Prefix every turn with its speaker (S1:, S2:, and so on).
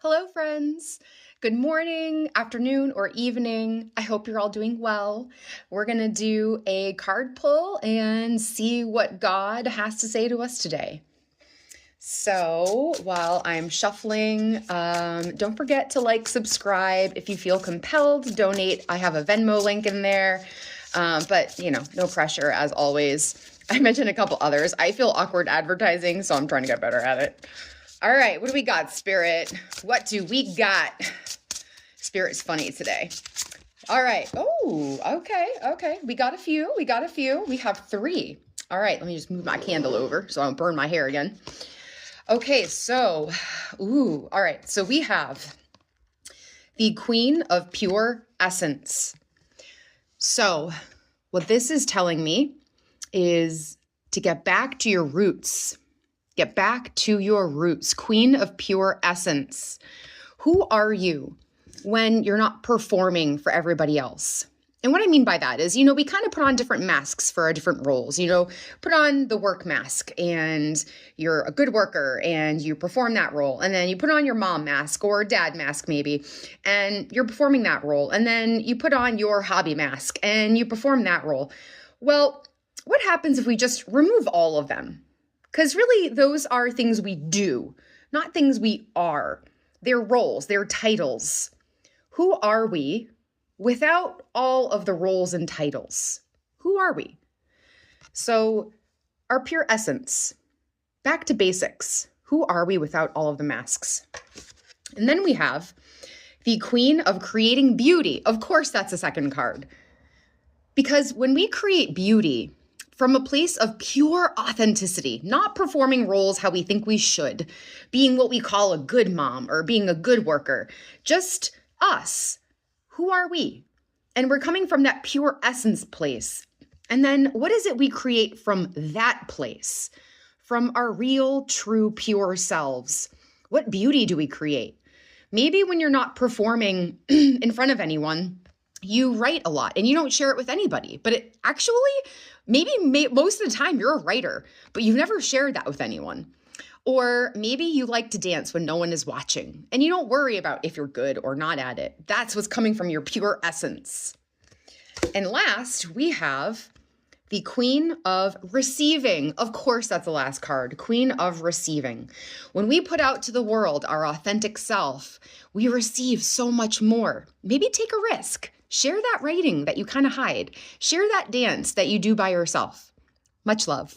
S1: Hello, friends. Good morning, afternoon, or evening. I hope you're all doing well. We're going to do a card pull and see what God has to say to us today. So while I'm shuffling, don't forget to like, subscribe. If you feel compelled, donate. I have a Venmo link in there, but no pressure as always. I mentioned a couple others. I feel awkward advertising, so I'm trying to get better at it. All right, what do we got, Spirit? What do we got? Spirit's funny today. All right. Oh, okay. We got a few. We have 3. All right, let me just move my candle over so I don't burn my hair again. Okay, so, all right. So we have the Queen of Pure Essence. So what this is telling me is to get back to your roots. Get back to your roots. Queen of Pure Essence. Who are you when you're not performing for everybody else? And what I mean by that is, we kind of put on different masks for our different roles. Put on the work mask and you're a good worker and you perform that role. And then you put on your mom mask or dad mask maybe, and you're performing that role. And then you put on your hobby mask and you perform that role. Well, what happens if we just remove all of them? Because really, those are things we do, not things we are. They're roles, they're titles. Who are we without all of the roles and titles? Who are we? So our pure essence, back to basics. Who are we without all of the masks? And then we have the Queen of Creating Beauty. Of course, that's the second card. Because when we create beauty, from a place of pure authenticity, not performing roles how we think we should, being what we call a good mom or being a good worker, just us. Who are we? And we're coming from that pure essence place. And then what is it we create from that place? From our real, true, pure selves. What beauty do we create? Maybe when you're not performing in front of anyone, you write a lot and you don't share it with anybody, but it actually, most of the time you're a writer, but you've never shared that with anyone. Or maybe you like to dance when no one is watching and you don't worry about if you're good or not at it. That's what's coming from your pure essence. And last, we have the Queen of Receiving. Of course, that's the last card, Queen of Receiving. When we put out to the world our authentic self, we receive so much more. Maybe take a risk. Share that writing that you kind of hide. Share that dance that you do by yourself. Much love.